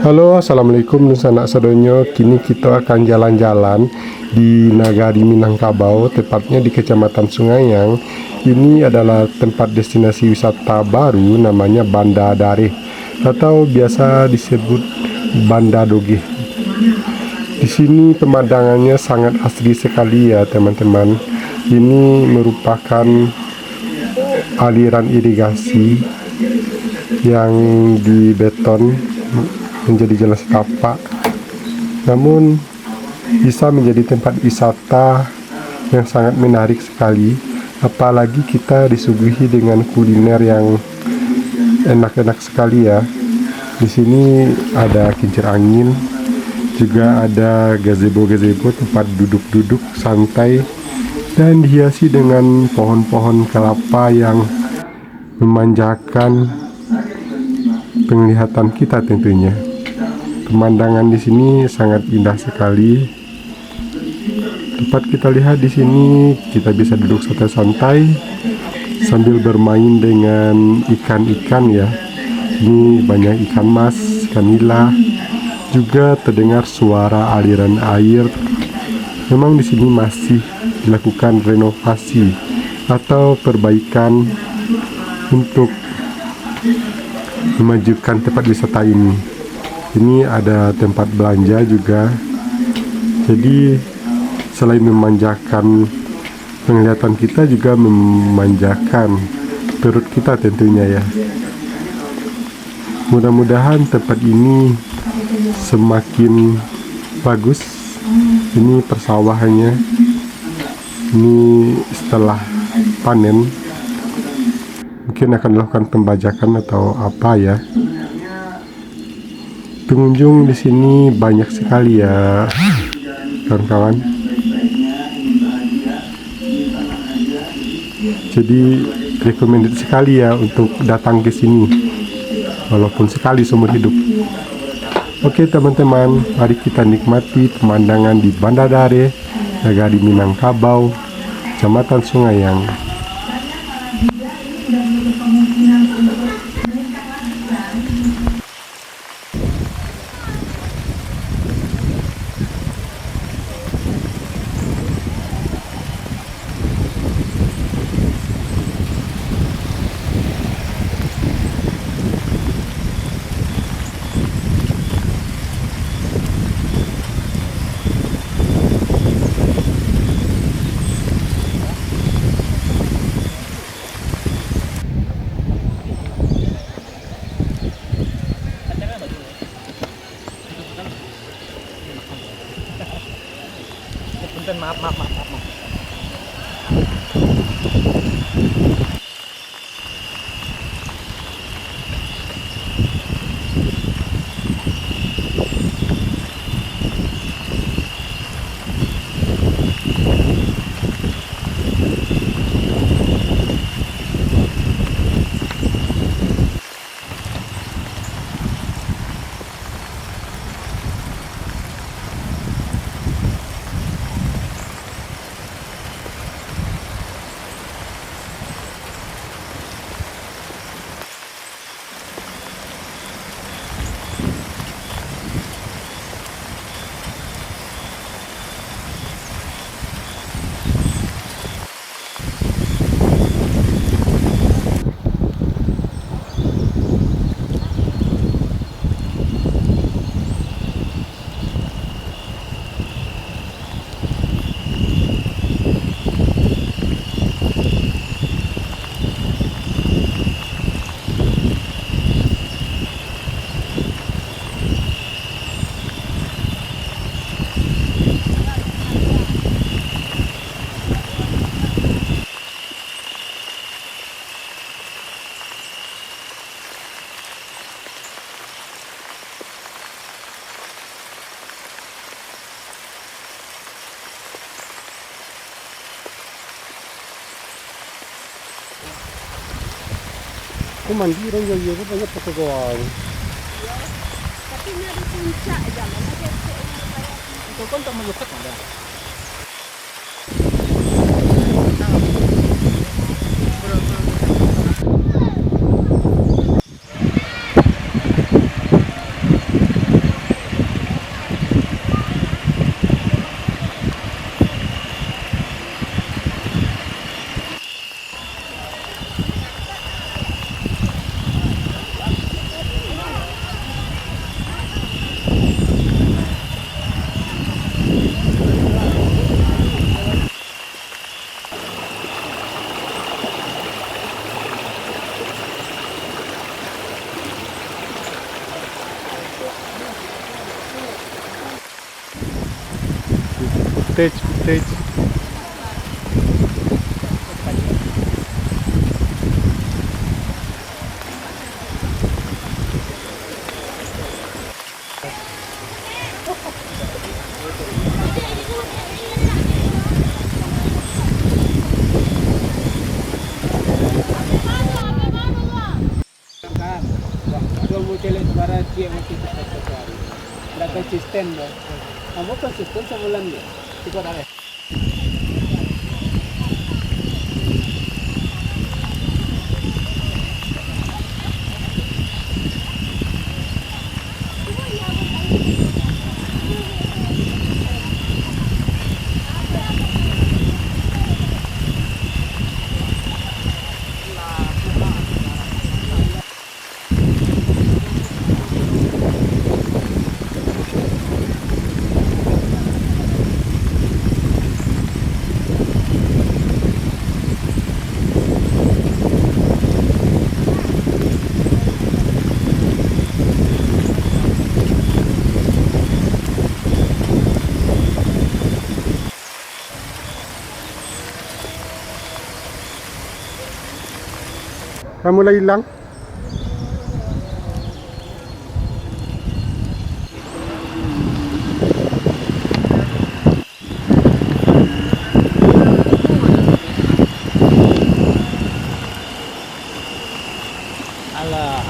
Halo, assalamualaikum Nusana Sadonyo. Kini kita akan jalan-jalan di Nagari Minangkabau, tepatnya di Kecamatan Sungaiang. Ini adalah tempat destinasi wisata baru, namanya Banda Dare atau biasa disebut Banda Doge. Di sini pemandangannya sangat asri sekali ya teman-teman. Ini merupakan aliran irigasi yang dibeton menjadi jalan setapak, namun bisa menjadi tempat wisata yang sangat menarik sekali, apalagi kita disuguhi dengan kuliner yang enak-enak sekali ya. Di sini ada kincir angin, juga ada gazebo-gazebo tempat duduk-duduk santai, dan dihiasi dengan pohon-pohon kelapa yang memanjakan penglihatan kita tentunya. Pemandangan di sini sangat indah sekali. Tempat kita lihat di sini, kita bisa duduk santai-santai sambil bermain dengan ikan-ikan ya. Ini banyak ikan mas, ikan nila. Juga terdengar suara aliran air. Memang di sini masih dilakukan renovasi atau perbaikan untuk memajukan tempat wisata ini. Ini ada tempat belanja juga. Jadi selain memanjakan penglihatan kita, juga memanjakan perut kita tentunya ya. Mudah-mudahan tempat ini semakin bagus. Ini persawahannya. Ini setelah panen mungkin akan dilakukan pembajakan atau apa ya. Pengunjung di sini banyak sekali ya kawan-kawan. Jadi recommended sekali ya untuk datang ke sini, walaupun sekali seumur hidup. Oke teman-teman, mari kita nikmati pemandangan di Banda Dare, Nagari Minangkabau, Kecamatan Sungaiang. Maaf. Aku mandi orang jauh-jauh aku banyak pakai gawang. Ya, tapi ini ada puncak aja, mana dia Itu kan tak melukat ada. footage, footage. kan dua model itu barat dia masih tetap sekali tidak konsisten loh kamu konsisten sebulan ya tiga hari Kamu lagi hilang? alah